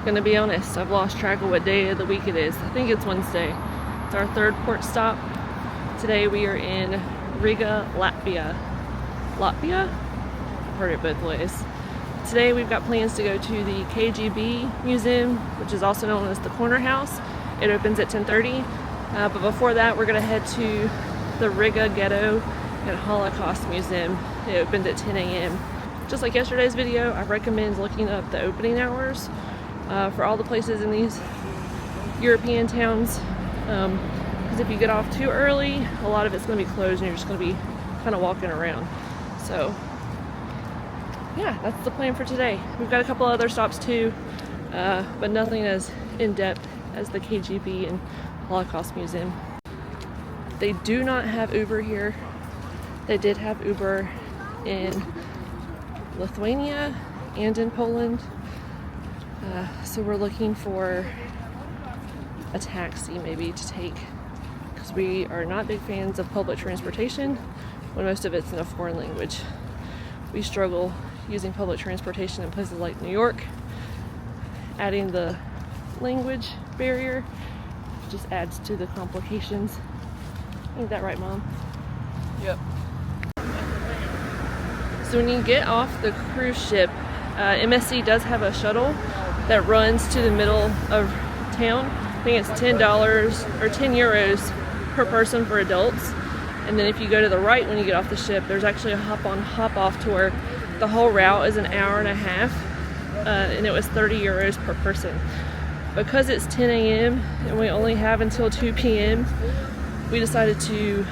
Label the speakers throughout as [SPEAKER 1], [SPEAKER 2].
[SPEAKER 1] Gonna be honest, I've lost track of what day of the week it is. I think it's Wednesday. It's our third port stop. Today we are in Riga, Latvia. Latvia? I've heard it both ways. Today we've got plans to go to the KGB Museum, which is also known as the Corner House. It opens at 10:30. But before that, we're gonna head to the Riga Ghetto and Holocaust Museum. It opened at 10 a.m. Just like yesterday's video, I recommend looking up the opening hours for all the places in these European towns. Because if you get off too early, a lot of it's going to be closed and you're just going to be kind of walking around. So yeah, that's the plan for today. We've got a couple other stops too, but nothing as in-depth as the KGB and Holocaust Museum. They do not have Uber here. They did have Uber in Lithuania and in Poland. So we're looking for a taxi maybe to take, because we are not big fans of public transportation when most of it's in a foreign language. We struggle using public transportation in places like New York. Adding the language barrier just adds to the complications. Ain't that right, Mom?
[SPEAKER 2] Yep.
[SPEAKER 1] So when you get off the cruise ship, MSC does have a shuttle that runs to the middle of town. I think it's $10 or 10 euros per person for adults. And then if you go to the right when you get off the ship, there's actually a hop-on, hop-off to where the whole route is an hour and a half, and it was 30 euros per person. Because it's 10 a.m. and we only have until 2 p.m., we decided to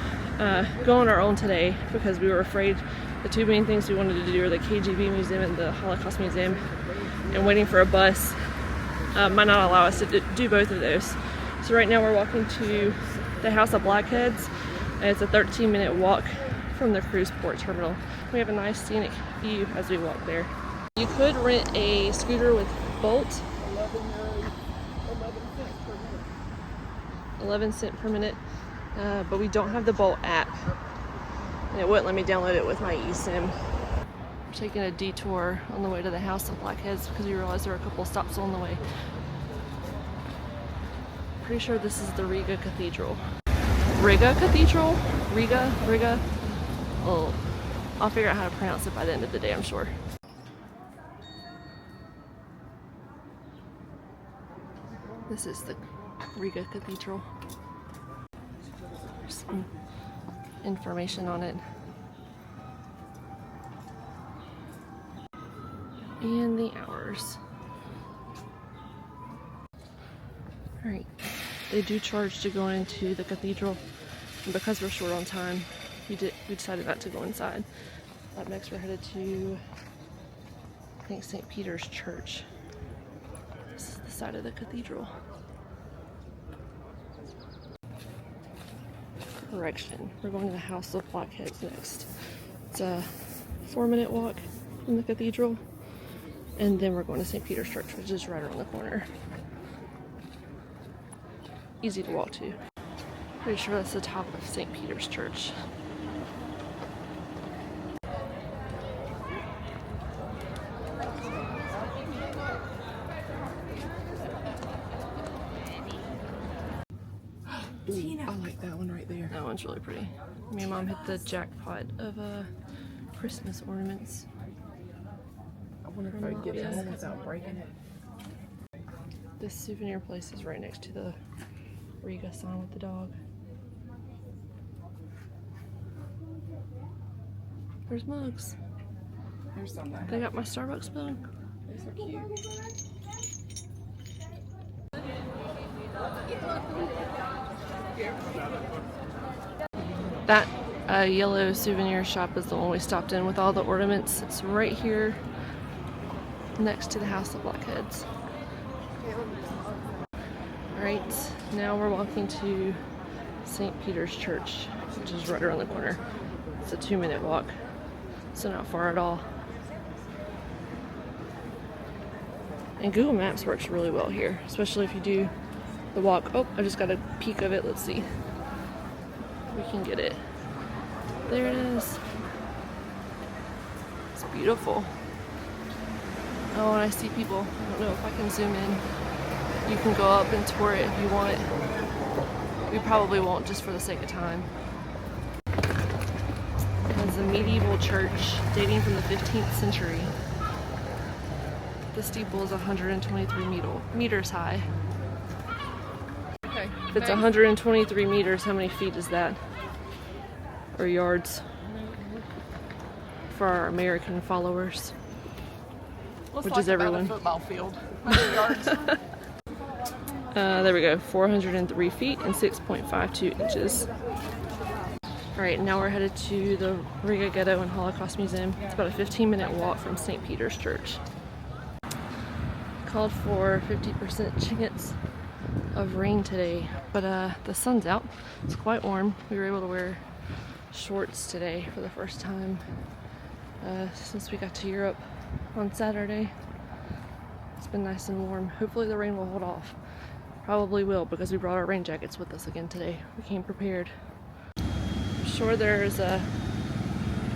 [SPEAKER 1] go on our own today because we were afraid the two main things we wanted to do are the KGB Museum and the Holocaust Museum, and waiting for a bus might not allow us to do both of those. So right now we're walking to the House of Blackheads, and it's a 13-minute walk from the cruise port terminal. We have a nice scenic view as we walk there. You could rent a scooter with Bolt. 11 cents per minute, but we don't have the Bolt app, and it wouldn't let me download it with my eSIM. We're taking a detour on the way to the House of Blackheads because we realized there were a couple stops on the way. Pretty sure this is the Riga Cathedral. Riga Cathedral? Riga? Oh, I'll figure out how to pronounce it by the end of the day, I'm sure. This is the Riga Cathedral. There's some information on it. And the hours. Alright, they do charge to go into the cathedral, and because we're short on time, we decided not to go inside. Up next we're headed to, I think, St. Peter's Church. This is the side of the cathedral. Correction, we're going to the House of Blackheads next. It's a 4-minute walk from the cathedral, and then we're going to St. Peter's Church, which is right around the corner. Easy to walk to. Pretty sure that's the top of St. Peter's Church.
[SPEAKER 2] Ooh, I like that one right there.
[SPEAKER 1] That one's really pretty. Me and Mom hit the jackpot of Christmas ornaments.
[SPEAKER 2] I wonder if I could get it home without breaking it.
[SPEAKER 1] This souvenir place is right next to the Riga sign with the dog. There's mugs.
[SPEAKER 2] Here's some.
[SPEAKER 1] They got my Starbucks spoon.
[SPEAKER 2] These are cute.
[SPEAKER 1] That yellow souvenir shop is the one we stopped in with all the ornaments. It's right here next to the House of Blackheads. Alright, now we're walking to St. Peter's Church, which is right around the corner. It's a 2-minute walk, so not far at all. And Google Maps works really well here, especially if you do the walk. Oh, I just got a peek of it. Let's see. We can get it. There it is. It's beautiful. Oh, and I see people. I don't know if I can zoom in. You can go up and tour it if you want. We probably won't just for the sake of time. It's a medieval church dating from the 15th century. The steeple is 123 meters high.
[SPEAKER 2] Okay.
[SPEAKER 1] If it's 123 meters, how many feet is that? Or yards? For our American followers.
[SPEAKER 2] Looks
[SPEAKER 1] Which
[SPEAKER 2] like
[SPEAKER 1] is everyone.
[SPEAKER 2] about a football field. 100 yards.
[SPEAKER 1] There we go, 403 feet and 6.52 inches. Alright, now we're headed to the Riga Ghetto and Holocaust Museum. It's about a 15-minute walk from St. Peter's Church. Called for 50% chance of rain today, but the sun's out. It's quite warm. We were able to wear shorts today for the first time since we got to Europe on Saturday. It's been nice and warm. Hopefully the rain will hold off. Probably will, because we brought our rain jackets with us again today. We came prepared. I'm sure there's a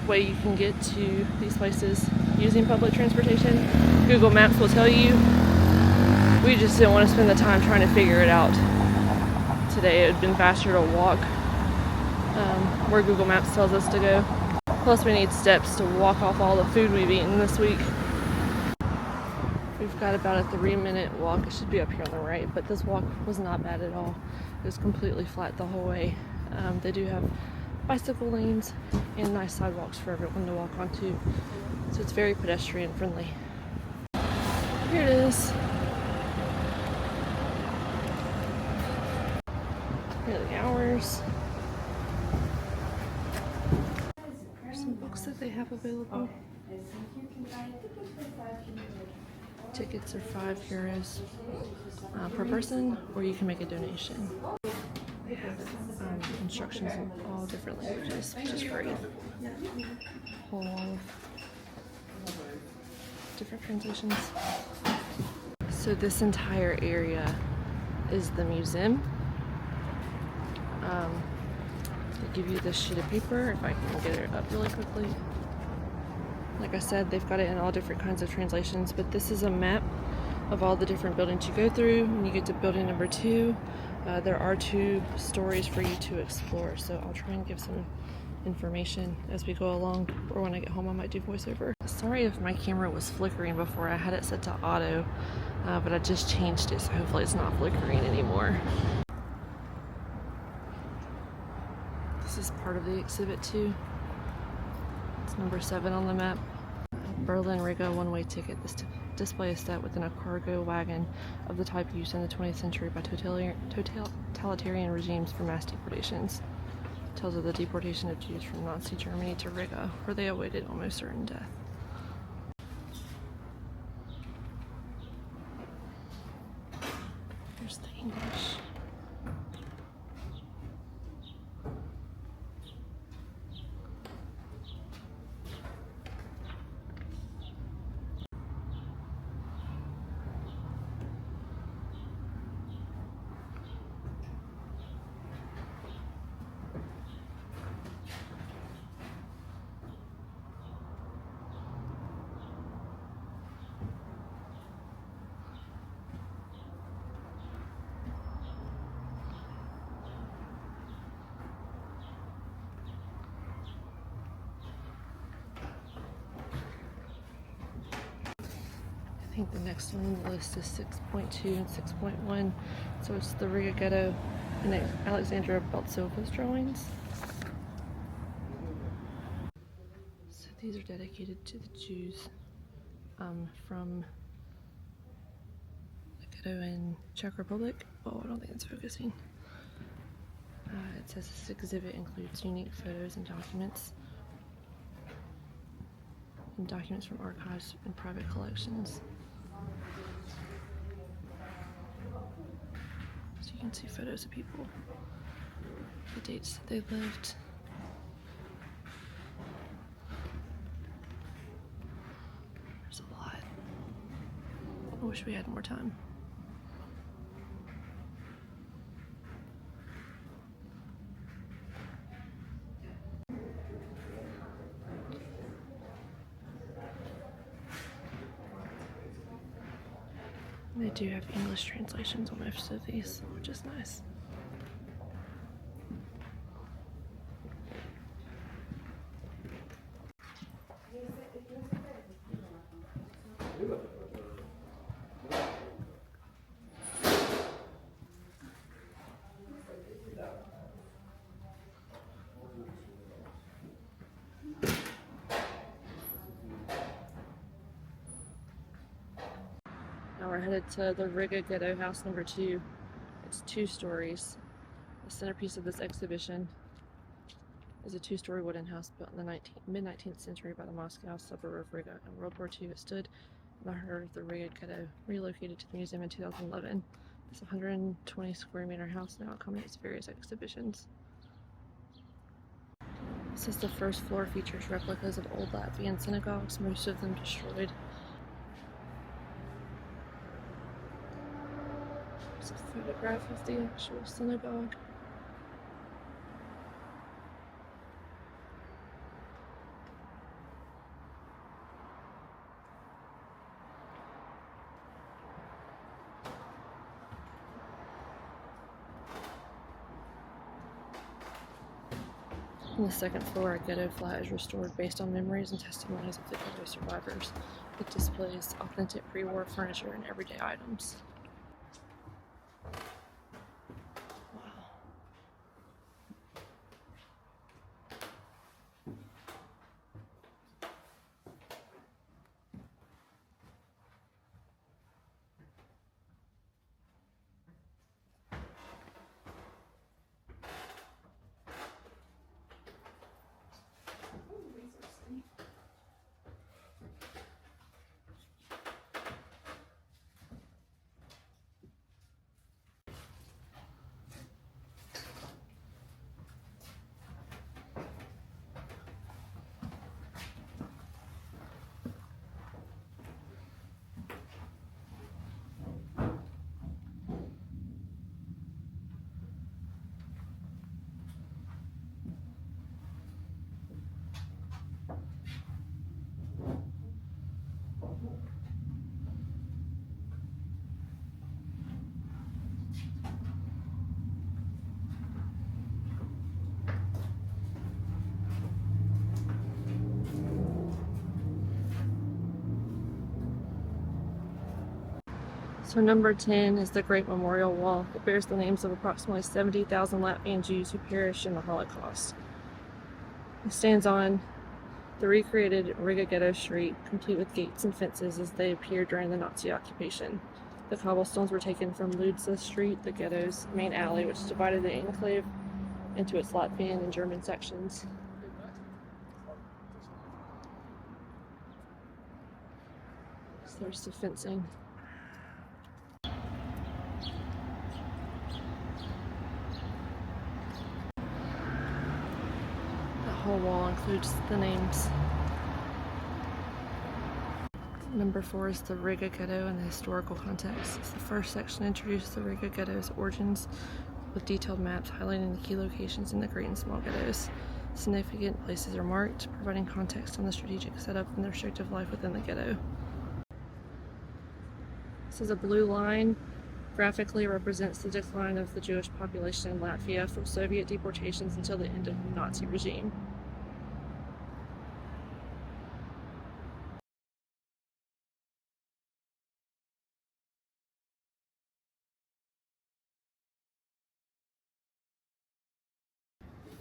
[SPEAKER 1] way you can get to these places using public transportation. Google Maps will tell you. We just didn't want to spend the time trying to figure it out today. It would have been faster to walk where Google Maps tells us to go. Plus we need steps to walk off all the food we've eaten this week. We've got about a 3-minute walk. It should be up here on the right, but this walk was not bad at all. It was completely flat the whole way. They do have bicycle lanes and nice sidewalks for everyone to walk onto, so it's very pedestrian friendly. Here it is. Here are the hours. There's some books that they have available. Tickets are €5 per person, or you can make a donation. They have instructions in all different languages, which is great. Whole lot of different translations. So this entire area is the museum. They give you this sheet of paper, if I can get it up really quickly. Like I said, they've got it in all different kinds of translations, but this is a map of all the different buildings you go through. When you get to building number 2, there are 2 stories for you to explore, so I'll try and give some information as we go along, or when I get home I might do voiceover. Sorry if my camera was flickering before. I had it set to auto, but I just changed it, so hopefully it's not flickering anymore. This is part of the exhibit too. It's number 7 on the map. Berlin Riga one-way ticket. This display is set within a cargo wagon of the type used in the 20th century by totalitarian regimes for mass deportations. It tells of the deportation of Jews from Nazi Germany to Riga, where they awaited almost certain death. Here's the English. I think the next one on the list is 6.2 and 6.1. So it's the Riga Ghetto and Alexandra Beltsilva's drawings. So these are dedicated to the Jews from the ghetto in Czech Republic. Oh, I don't think it's focusing. It says this exhibit includes unique photos and documents from archives and private collections. So you can see photos of people, the dates that they lived. There's a lot. I wish we had more time. They do have English translations on most of these, which is nice. Now we're headed to the Riga Ghetto house number 2. It's 2 stories. The centerpiece of this exhibition is a 2-story wooden house built in the mid-19th century by the Moscow suburb of Riga. In World War II, it stood in the heart of the Riga Ghetto, relocated to the museum in 2011. This 120 square meter house now accommodates various exhibitions. This is the first floor, features replicas of old Latvian synagogues, most of them destroyed. There's a photograph of the actual synagogue. On the second floor, a ghetto flat is restored based on memories and testimonies of the ghetto survivors. It displays authentic pre-war furniture and everyday items. So number 10 is the Great Memorial Wall. It bears the names of approximately 70,000 Latvian Jews who perished in the Holocaust. It stands on the recreated Riga Ghetto street, complete with gates and fences as they appeared during the Nazi occupation. The cobblestones were taken from Ludza Street, the ghetto's main alley, which divided the enclave into its Latvian and German sections. So there's the fencing. The whole wall includes the names. Number 4 is the Riga Ghetto and the historical context. It's the first section to introduce the Riga Ghetto's origins with detailed maps highlighting the key locations in the great and small ghettos. Significant places are marked, providing context on the strategic setup and the restrictive life within the ghetto. This is a blue line. Graphically represents the decline of the Jewish population in Latvia from Soviet deportations until the end of the Nazi regime.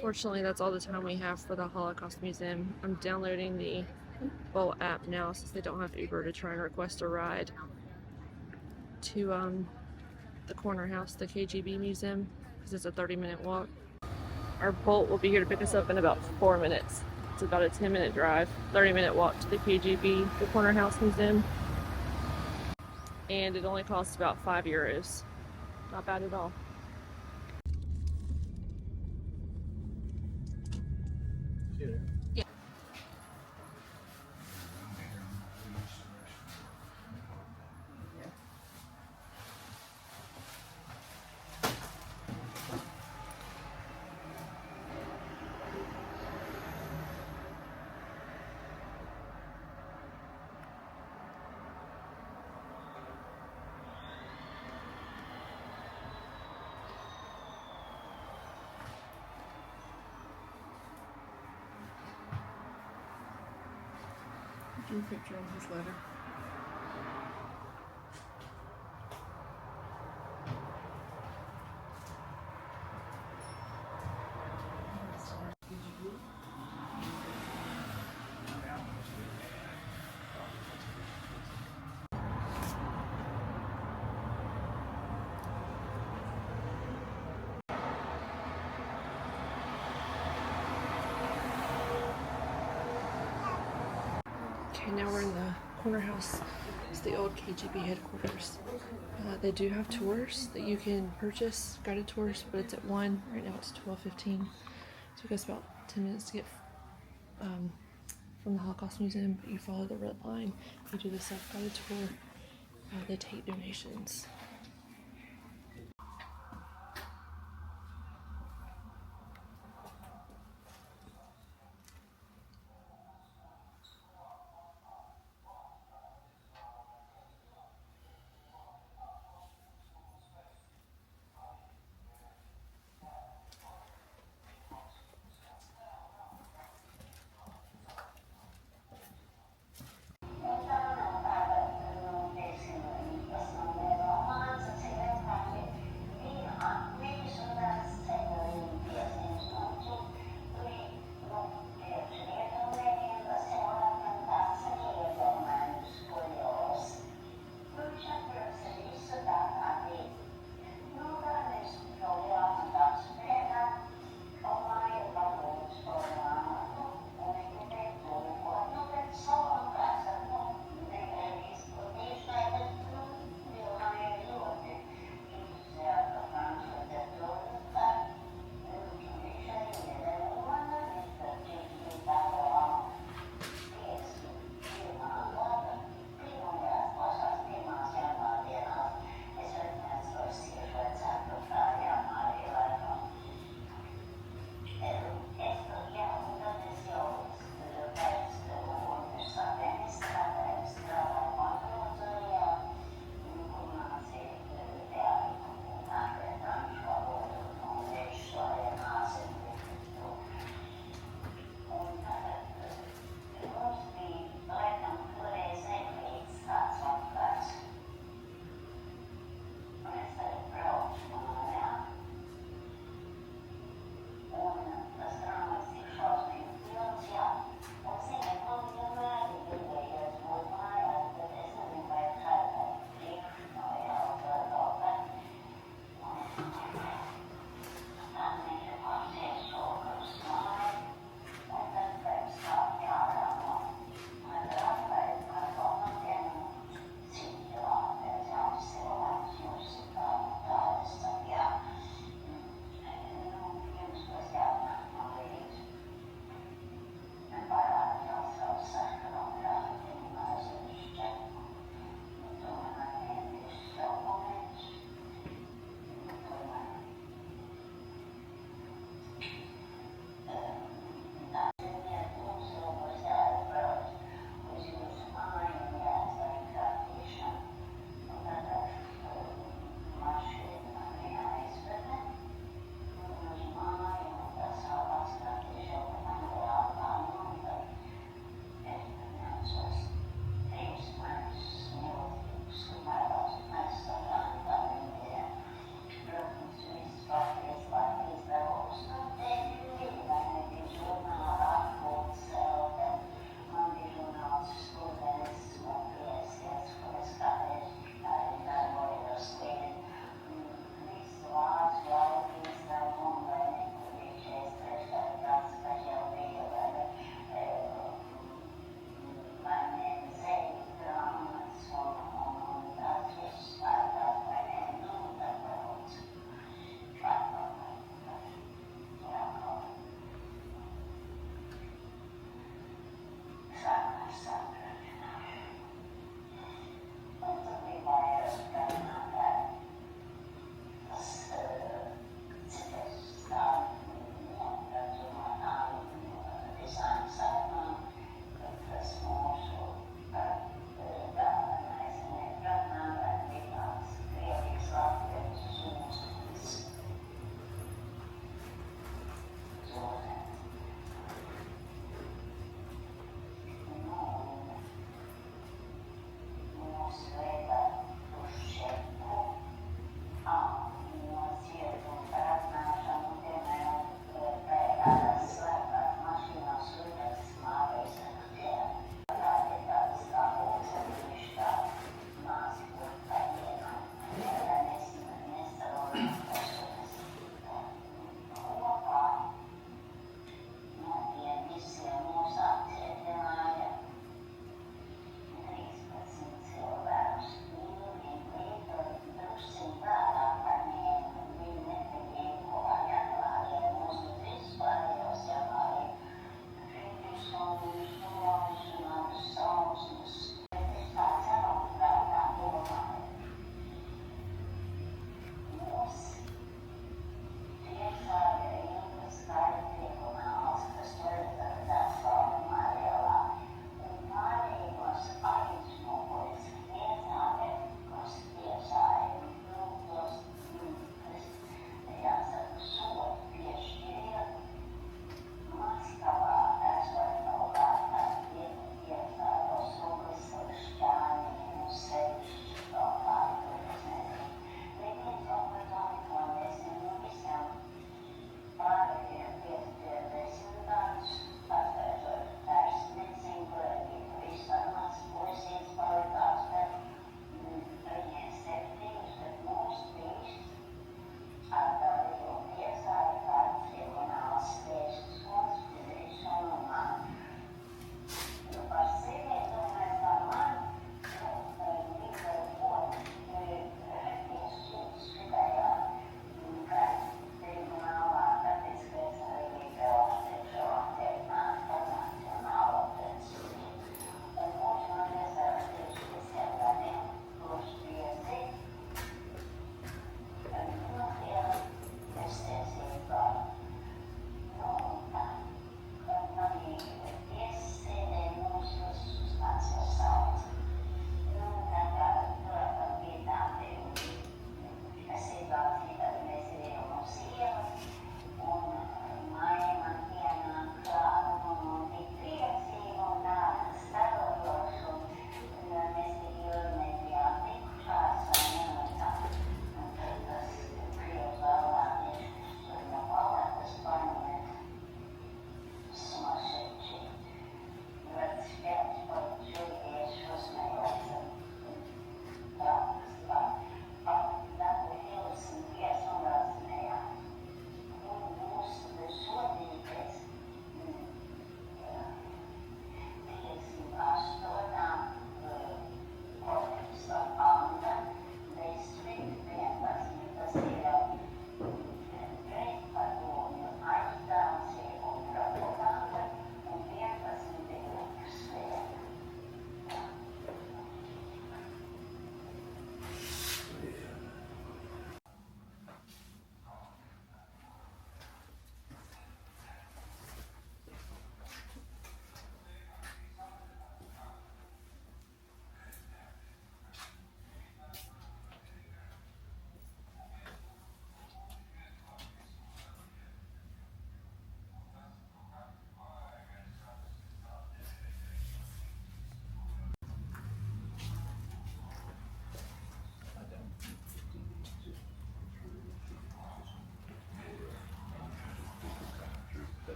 [SPEAKER 1] Fortunately, that's all the time we have for the Holocaust Museum. I'm downloading the Bolt app now since they don't have Uber to try and request a ride to the corner house, the KGB Museum, because it's a 30-minute walk. Our Bolt will be here to pick us up in about 4 minutes. It's about a 10-minute drive, 30-minute walk to the KGB, the corner house museum, and it only costs about €5. Not bad at all. Yeah.
[SPEAKER 2] Drew a picture on his letter.
[SPEAKER 1] Okay, now we're in the corner house. It's the old KGB headquarters. They do have tours that you can purchase, guided tours, but it's at 1. Right now it's 12:15. So it goes about 10 minutes to get from the Holocaust Museum. But you follow the red line, you do the self-guided tour. They take donations.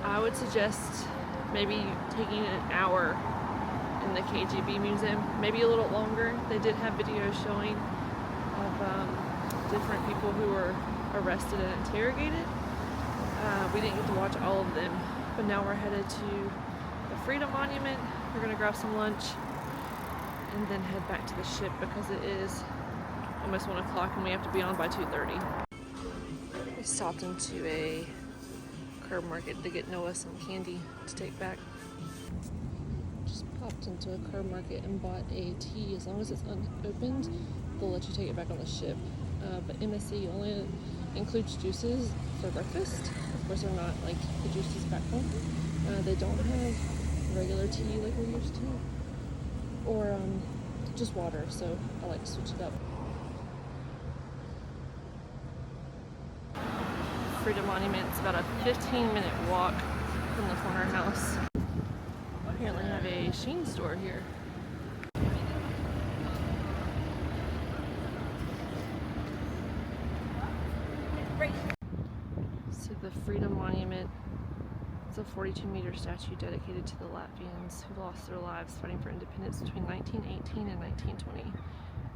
[SPEAKER 1] I would suggest maybe taking an hour in the KGB Museum, maybe a little longer. They did have videos showing of different people who were arrested and interrogated. We didn't get to watch all of them, but now we're headed to the Freedom Monument. We're gonna grab some lunch and then head back to the ship because it is almost 1 o'clock and we have to be on by 2:30. We stopped into a curb market to get Noah some candy to take back. Just popped into a curb market and bought a tea. As long as it's unopened, they'll let you take it back on the ship. But MSC only includes juices for breakfast. Of course, they're not like the juices back home. They don't have regular tea like we're used to, or just water, so I like to switch it up. Freedom Monument's about a 15-minute walk from the corner house. Apparently have a Shein store here. So the Freedom Monument, it's a 42-meter statue dedicated to the Latvians who lost their lives fighting for independence between 1918 and 1920.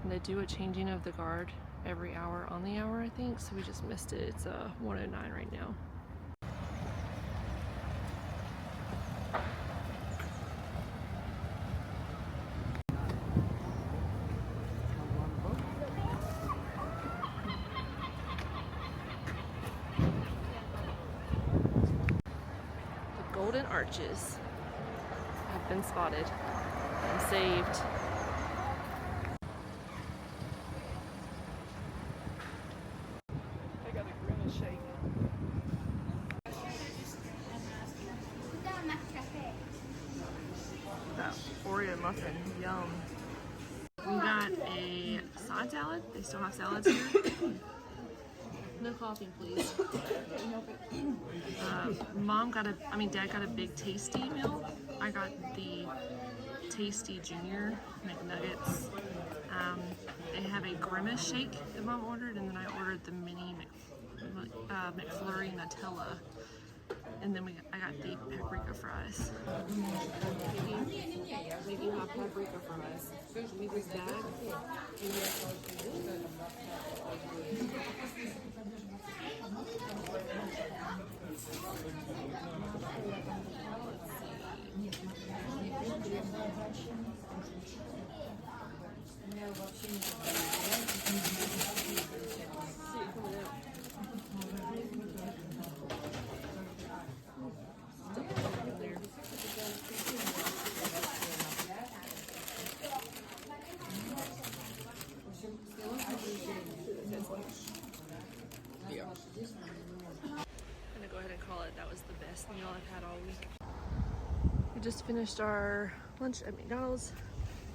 [SPEAKER 1] And they do a changing of the guard every hour on the hour, I think, so we just missed it. It's 1:09 right now. The golden arches have been spotted and saved. That Oreo muffin, yum. We got a side salad. They still have salads here. No coffee, please. Dad got a big tasty meal. I got the Tasty Junior McNuggets. They have a Grimace shake that Mom ordered, and then I ordered the mini McFlurry Nutella. And then I got the paprika fries.
[SPEAKER 2] Making my paprika fries. Leave this bag.
[SPEAKER 1] I'm gonna go ahead and call it. That was the best meal I've had all week. We just finished our lunch at McDonald's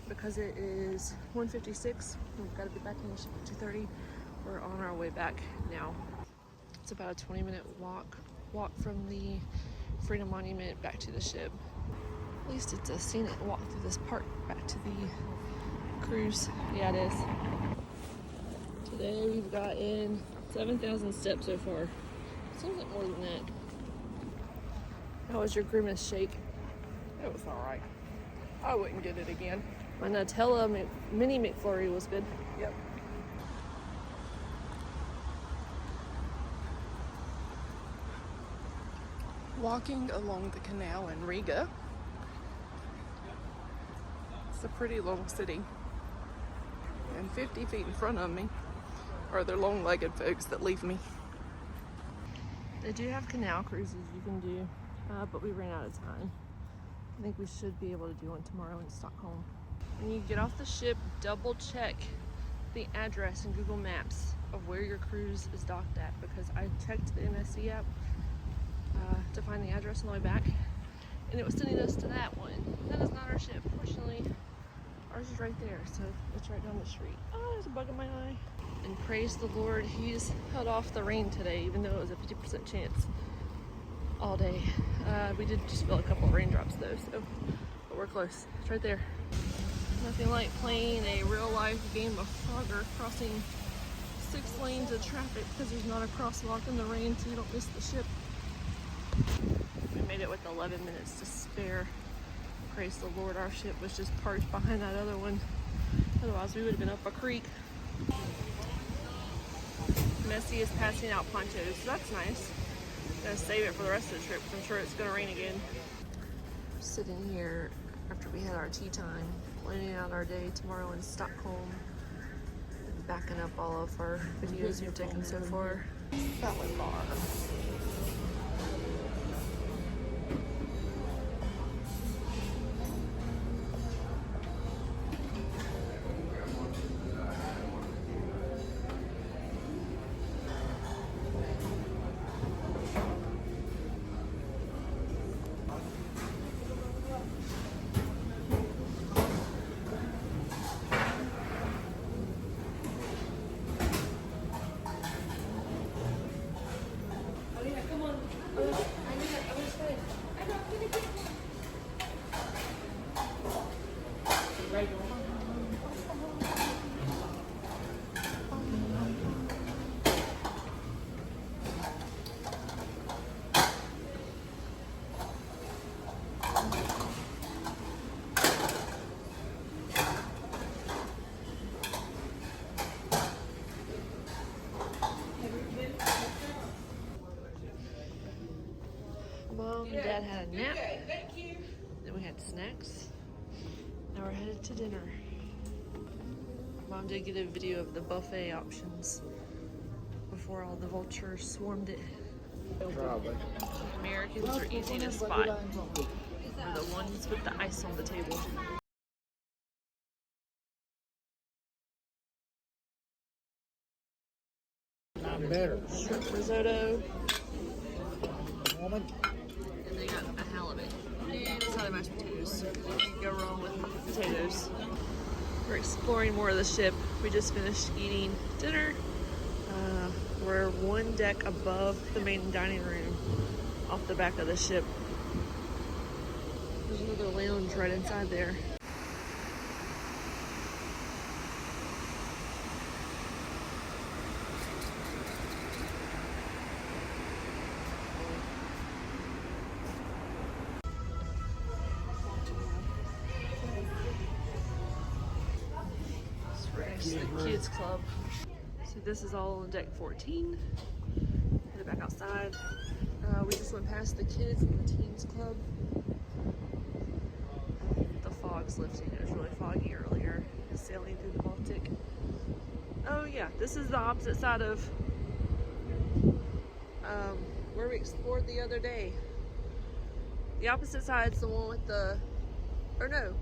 [SPEAKER 1] because it is 1:56. We've got to be back in the ship at 2:30. We're on our way back now. It's about a 20-minute walk from the Freedom Monument back to the ship. At least it's a scenic walk through this park back to the cruise. Yeah, it is. Today we've gotten 7,000 steps so far. Seems like more than that. How was your Grimace shake?
[SPEAKER 2] It was alright. I wouldn't get it again.
[SPEAKER 1] My Nutella mini McFlurry was good.
[SPEAKER 2] Yep. Walking along the canal in Riga. It's a pretty long city. And 50 feet in front of me are the long-legged folks that leave me.
[SPEAKER 1] They do have canal cruises you can do, but we ran out of time. I think we should be able to do one tomorrow in Stockholm. When you get off the ship, double check the address in Google Maps of where your cruise is docked at, because I checked the MSC app to find the address on the way back, and it was sending us to that one. That is not our ship, fortunately. Ours is right there, so it's right down the street. Oh, there's a bug in my eye. And praise the Lord, he's held off the rain today, even though it was a 50% chance all day. We did just feel a couple of raindrops though, but we're close. It's right there. Nothing like playing a real life game of Frogger crossing 6 lanes of traffic because there's not a crosswalk in the rain, so you don't miss the ship. We made it with 11 minutes to spare. Praise the Lord, our ship was just parked behind that other one. Otherwise, we would have been up a creek. MSC is passing out ponchos, so that's nice. Gonna save it for the rest of the trip because I'm sure it's gonna rain again. Sitting here after we had our tea time, planning out our day tomorrow in Stockholm, and backing up all of our videos we've taken so far. Salad bar. Mom and Dad had a nap. Then we had snacks. Now we're headed to dinner. Mom did get a video of the buffet options before all the vultures swarmed it.
[SPEAKER 3] Probably.
[SPEAKER 1] Americans are easy to spot. We're the ones with the ice on the table.
[SPEAKER 3] Not better.
[SPEAKER 1] Shrimp risotto.
[SPEAKER 3] Woman.
[SPEAKER 1] And they got a halibut. And a side of mashed potatoes. You can't go wrong with potatoes. We're exploring more of the ship. We just finished eating dinner. We're one deck above the main dining room off the back of the ship. There's another lounge right inside there. The kids club. So this is all on deck 14. Headed back outside. We just went past the kids and the teens club. The fog's lifting. It was really foggy earlier, sailing through the Baltic. Oh yeah, this is the opposite side of where we explored the other day. The opposite side's the one with the, or no.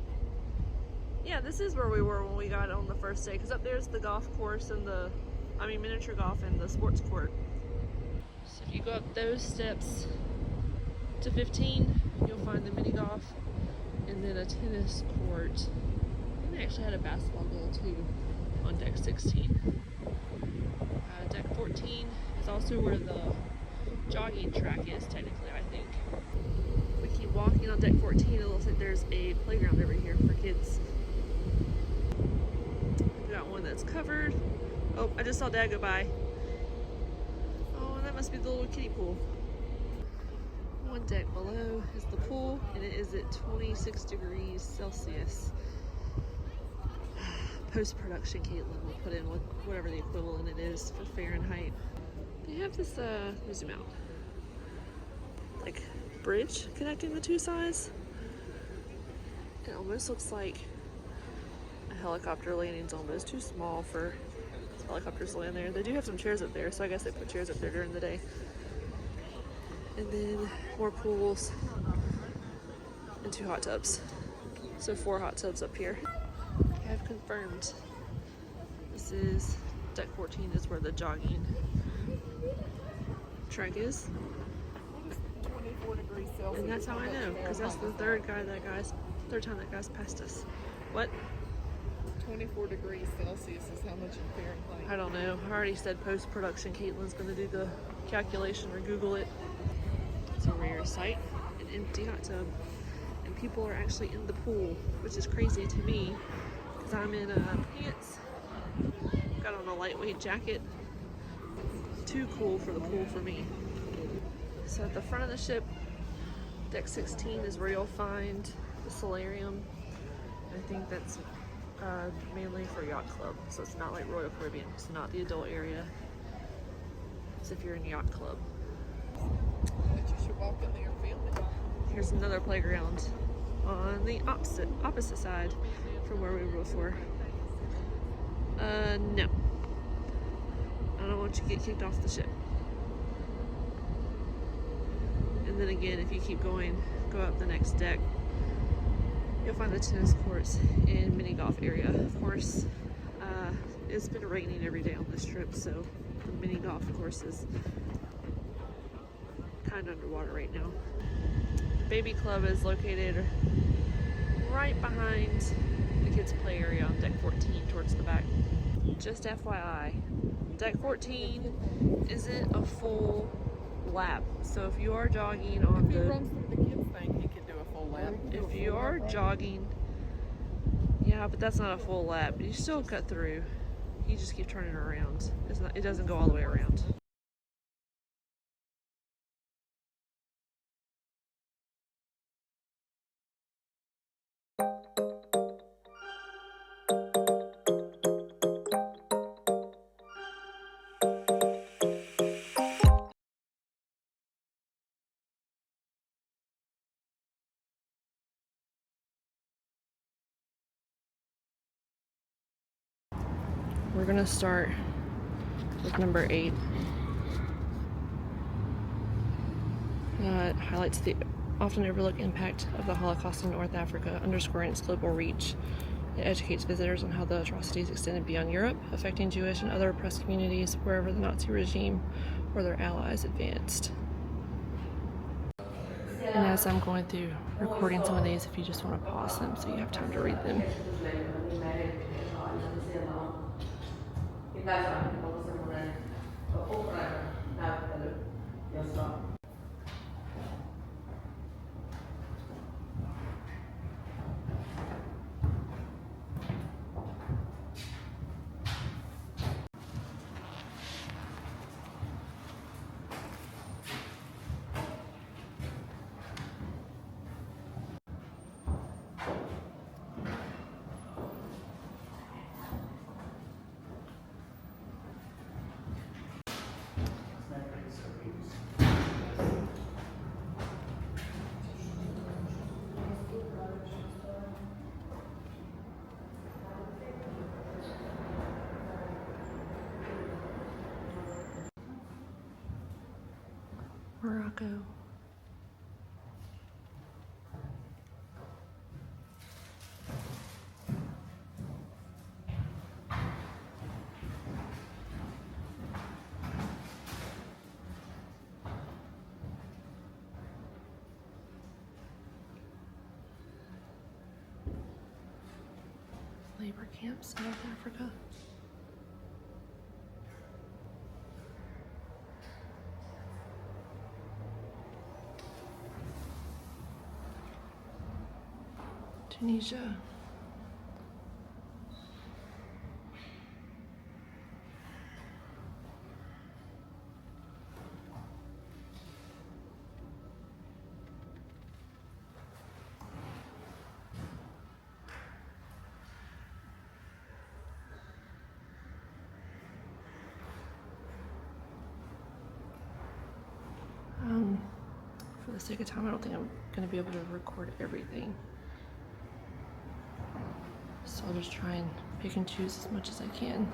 [SPEAKER 1] Yeah, this is where we were when we got on the first day, because up there's the golf course and miniature golf and the sports court. So if you go up those steps to 15, you'll find the mini golf and then a tennis court. And they actually had a basketball goal too on deck 16. Deck 14 is also where the jogging track is, technically, I think. We keep walking on deck 14, it looks like there's a playground over here for kids. We got one that's covered. Oh, I just saw Dad go by. Oh, and that must be the little kiddie pool. One deck below is the pool, and it is at 26 degrees Celsius. Post-production, Caitlin will put in whatever the equivalent it is for Fahrenheit. They have this, let me zoom out, like bridge connecting the two sides. It almost looks like a helicopter landing's almost too small for helicopters to land there. They do have some chairs up there, so I guess they put chairs up there during the day. And then more pools and 2 hot tubs. So 4 hot tubs up here. I have confirmed. This is deck 14 is where the jogging track is.
[SPEAKER 2] 24 degrees Celsius.
[SPEAKER 1] And that's how I know, because that's the third time that guy's passed us. What?
[SPEAKER 2] 24 degrees Celsius is how much in Fahrenheit?
[SPEAKER 1] I don't know. I already said post-production. Caitlin's going to do the calculation or Google it. It's a rare sight, an empty hot tub. And people are actually in the pool, which is crazy to me, because I'm in pants, got on a lightweight jacket, too cool for the pool for me. So at the front of the ship, deck 16 is where you'll find the solarium. I think that's mainly for yacht club, so it's not like Royal Caribbean. It's not the adult area. It's if you're in yacht club.
[SPEAKER 2] But you should walk in there and film it.
[SPEAKER 1] Here's another playground on the opposite side from where we were before. No. I don't want you to get kicked off the ship. And then again, if you keep going, go up the next deck, you'll find the tennis courts and mini golf area. Of course, it's been raining every day on this trip, so the mini golf course is kind of underwater right now. The baby club is located right behind the kids' play area on deck 14 towards the back. Just FYI, deck 14 isn't a full lap, so if you are jogging on
[SPEAKER 2] If he runs through the kids thing, he can do a full lap.
[SPEAKER 1] if you are jogging, yeah, but that's not a full lap. You still cut through. You just keep turning around. It doesn't go all the way around. We're gonna start with number 8. It highlights the often overlooked impact of the Holocaust in North Africa, underscoring its global reach. It educates visitors on how the atrocities extended beyond Europe, affecting Jewish and other oppressed communities wherever the Nazi regime or their allies advanced. And as I'm going through recording some of these, if you just want to pause them so you have time to read them. Morocco. Labor camps in North Africa. Tunisia. For the sake of time, I don't think I'm going to be able to record everything. So I'll just try and pick and choose as much as I can.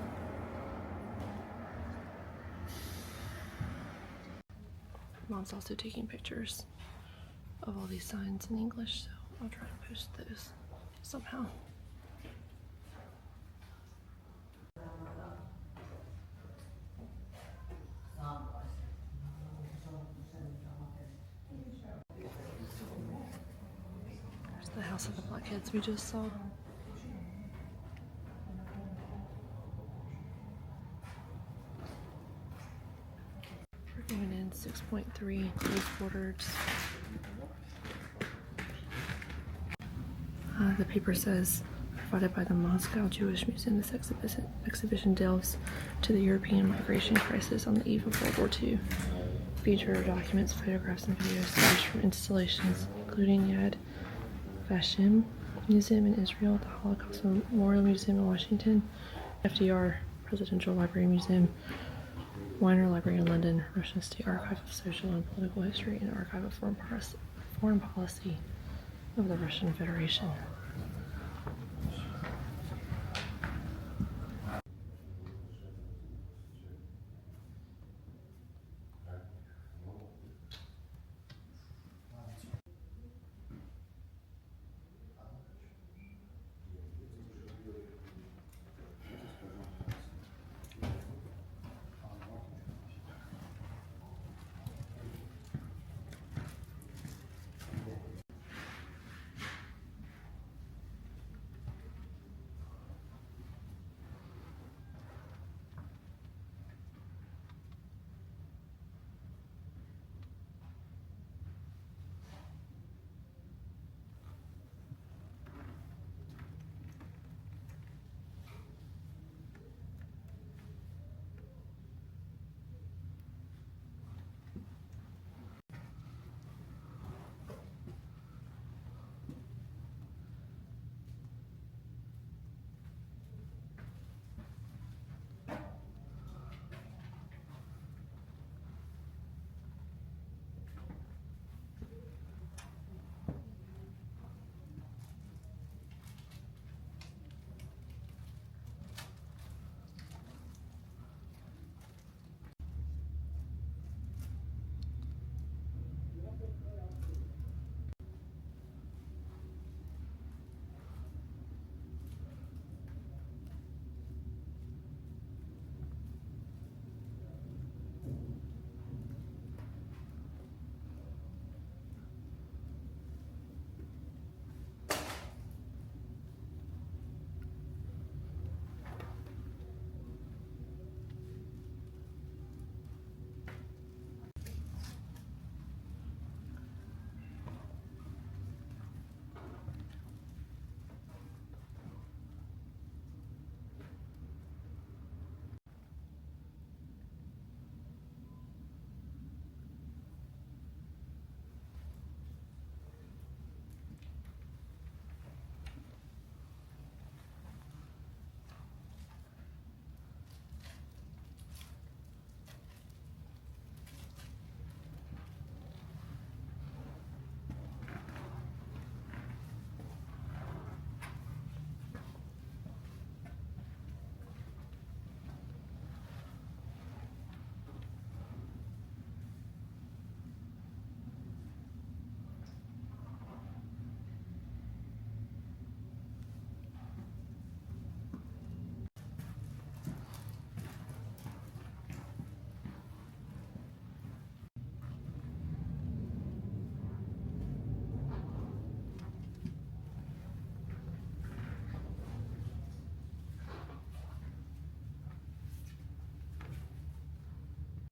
[SPEAKER 1] Mom's also taking pictures of all these signs in English, so I'll try and post those somehow. There's the house of the Blackheads we just saw. We're going in 6.3 close quarters. The paper says provided by the Moscow Jewish Museum. This exhibition delves to the European migration crisis on the eve of World War II. Viator documents, photographs, and videos staged from installations, including Yad Vashem Museum in Israel, the Holocaust Memorial Museum in Washington, FDR Presidential Library Museum, Weiner Library in London, Russian State Archive of Social and Political History, and Archive of Foreign Policy of the Russian Federation.